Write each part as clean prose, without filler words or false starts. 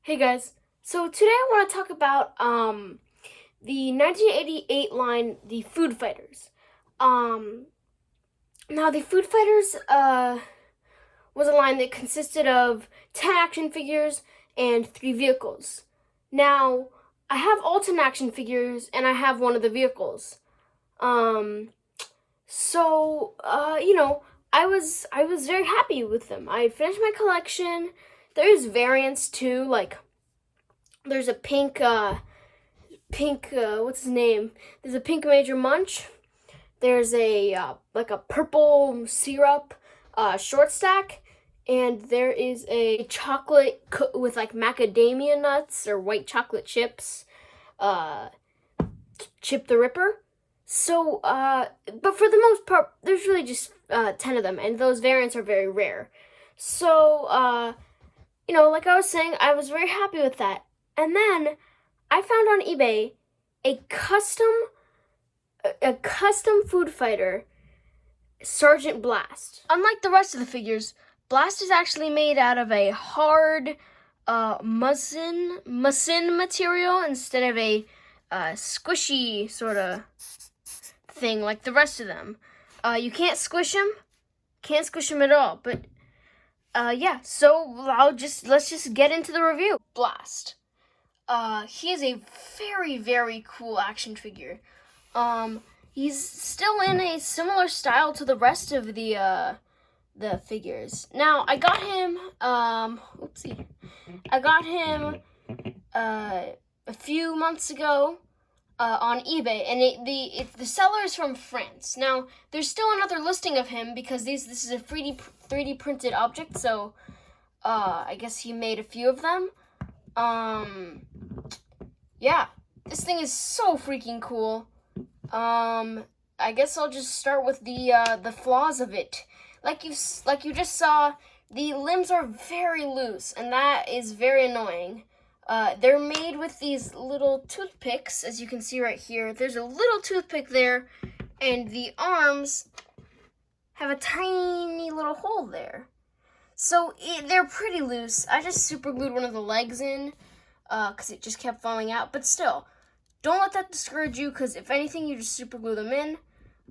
Hey guys, so today I want to talk about the 1988 line, The Food Fighters. Um, Now the Food Fighters was a line that consisted of 10 action figures and 3 vehicles. Now I have all 10 action figures and I have one of the vehicles. Um, I was very happy with them. I had finished my collection. There's variants too, like there's a what's his name? There's a pink Major Munch. There's a like a purple syrup short stack, and there is a chocolate with like macadamia nuts or white chocolate chips. Uh, Chip the Ripper. But for the most part, there's really just 10 of them, and those variants are very rare. Like I was saying, I was very happy with that. And then I found on eBay a custom food fighter, Sergeant Blast. Unlike the rest of the figures, Blast is actually made out of a hard muslin material instead of a squishy sort of thing like the rest of them. You can't squish him at all. But so let's just get into the review. Blast. He is a very, very cool action figure. He's still in a similar style to the rest of the figures. Now, I got him, I got him, a few months ago, on eBay, and the seller is from France. Now, there's still another listing of him because this is a 3D printed object, so, I guess he made a few of them. Yeah, this thing is so freaking cool. I guess I'll just start with the flaws of it. Like you just saw, the limbs are very loose, and that is very annoying. They're made with these little toothpicks, as you can see right here. There's a little toothpick there, and the arms have a tiny little hole there. So they're pretty loose. I just super glued one of the legs in, because it just kept falling out. But still, don't let that discourage you, because if anything, you just super glue them in.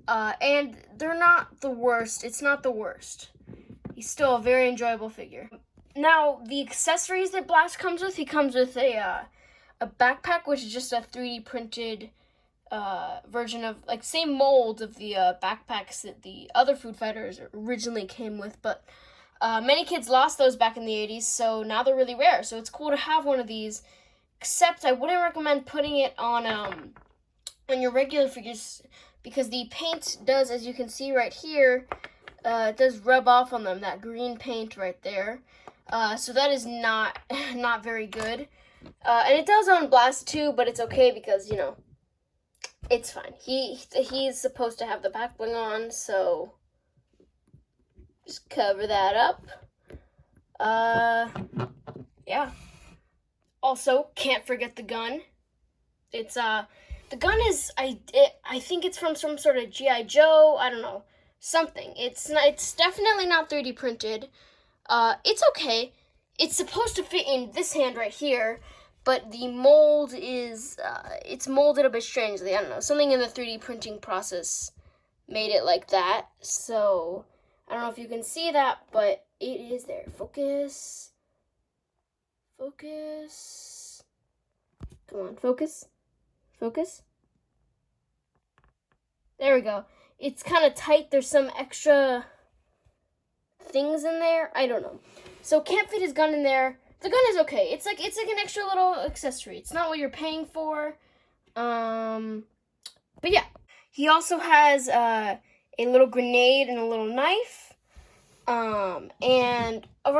And they're not the worst. It's not the worst. He's still a very enjoyable figure. Now, the accessories that Blast comes with, he comes with a backpack, which is just a 3D printed version of, like, same mold of the backpacks that the other Food Fighters originally came with, but many kids lost those back in the 80s, so now they're really rare. So it's cool to have one of these, except I wouldn't recommend putting it on your regular figures, because the paint does, as you can see right here, it does rub off on them, that green paint right there. So that is not very good. And it does on Blast too, but it's okay because, it's fine. He's supposed to have the back bling on, so just cover that up. Yeah. Also, can't forget the gun. It's the gun is I think it's from some sort of G.I. Joe. I don't know, something. It's definitely not 3D printed. It's okay. It's supposed to fit in this hand right here, but the mold is it's molded a bit strangely. I don't know. Something in the 3D printing process made it like that. So I don't know if you can see that, but it is there. Focus. Focus. Come on, focus. Focus. There we go. It's kind of tight. There's some extra things in there. I don't know. So can't fit his gun in there. The gun is okay. It's like an extra little accessory. It's not what you're paying for. But yeah. He also has a little grenade and a little knife. And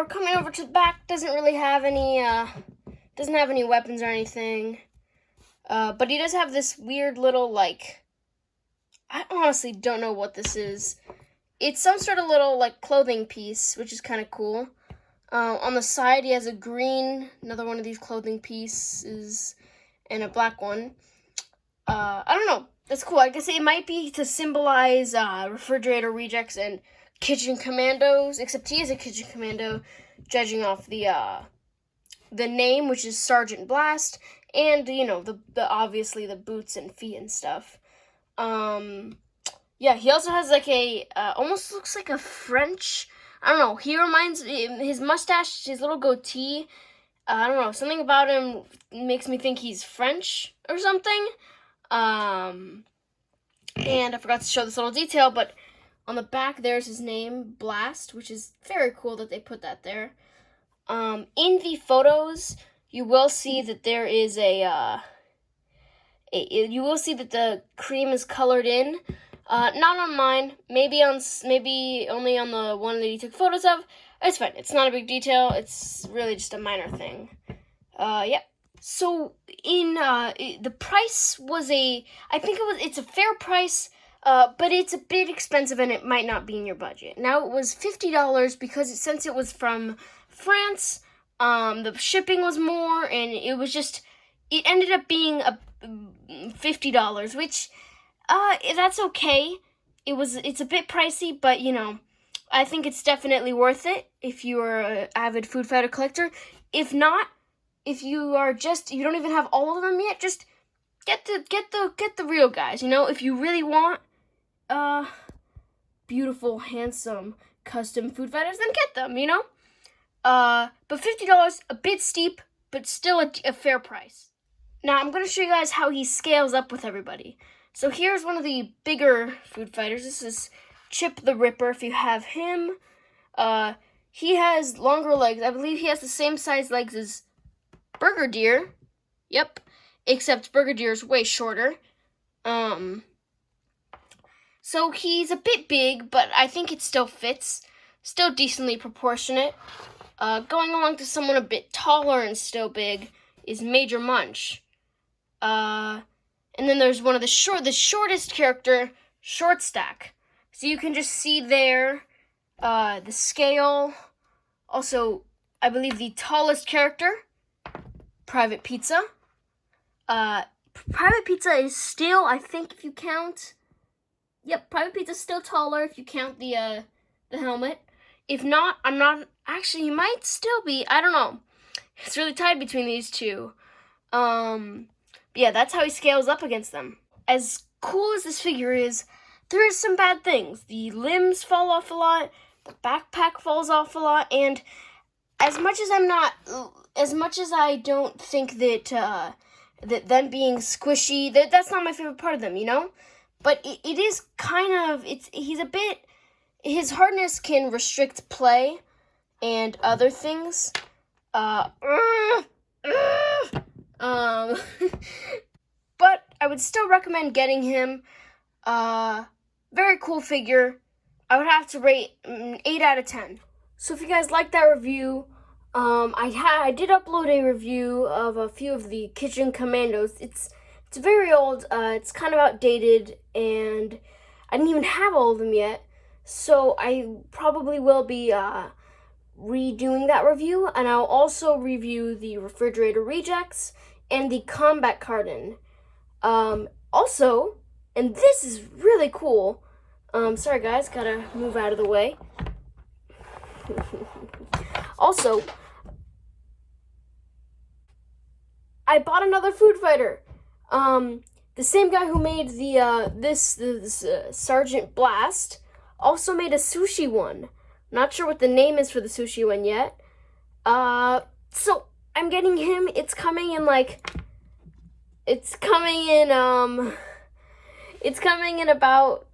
coming over to the back, doesn't have any weapons or anything. But he does have this weird little, like, I honestly don't know what this is. It's some sort of little, like, clothing piece, which is kind of cool. On the side, he has another one of these clothing pieces, and a black one. I don't know. That's cool. I guess it might be to symbolize refrigerator rejects and kitchen commandos, except he is a kitchen commando, judging off the the name, which is Sergeant Blast, and the obviously the boots and feet and stuff. Yeah, he also has like a almost looks like a French. I don't know. He reminds his mustache, his little goatee. I don't know. Something about him makes me think he's French or something. And I forgot to show this little detail, but on the back there's his name, Blast, which is very cool that they put that there. In the photos, you will see that there is you will see that the cream is colored in. Not on mine. Maybe only on the one that he took photos of. It's fine. It's not a big detail. It's really just a minor thing. Yeah. So the price was it's a fair price, but it's a bit expensive and it might not be in your budget. Now it was $50 because since it was from France, the shipping was more, and it ended up being $50, which that's okay. It's a bit pricey, but I think it's definitely worth it if you are an avid food fighter collector. If not, if you are you don't even have all of them yet, just get the real guys. If you really want beautiful, handsome, custom food fighters, then get them. But $50, a bit steep, but still a fair price. Now I'm going to show you guys how he scales up with everybody. So here's one of the bigger food fighters. This is Chip the Ripper. If you have him, he has longer legs. I believe he has the same size legs as Brigadier. Yep, except Brigadier's way shorter. So he's a bit big, but I think it still fits. Still decently proportionate. Going along to someone a bit taller and still big is Major Munch. And then there's one of the shortest character, Short Stack. So you can just see there, the scale. Also, I believe the tallest character, Private Pizza. Private Pizza is still, I think if you count, yep, Private Pizza's still taller if you count the helmet. If not, actually, he might still be, I don't know. It's really tied between these two. Yeah, that's how he scales up against them. As cool as this figure is, there is some bad things. The limbs fall off a lot, the backpack falls off a lot, and as much as I don't think that that them being squishy, that's not my favorite part of them, But it is kind of, his hardness can restrict play and other things. But I would still recommend getting him. Very cool figure. I would have to rate 8 out of 10. So if you guys like that review, I did upload a review of a few of the Kitchen Commandos. It's very old. It's kind of outdated, and I didn't even have all of them yet. So I probably will be redoing that review, and I'll also review the Refrigerator Rejects and the Combat Carden. Also, and this is really cool. Sorry guys, gotta move out of the way. Also, I bought another food fighter. The same guy who made this Sergeant Blast also made a sushi one. Not sure what the name is for the sushi one yet. So I'm getting him. It's coming in about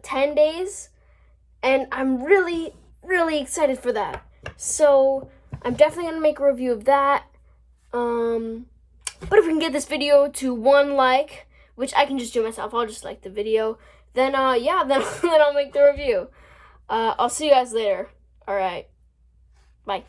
10 days, and I'm really, really excited for that. So I'm definitely gonna make a review of that. But if we can get this video to 1 like, which I can just do myself, I'll just like the video, then yeah, then I'll make the review. I'll see you guys later. All right, bye.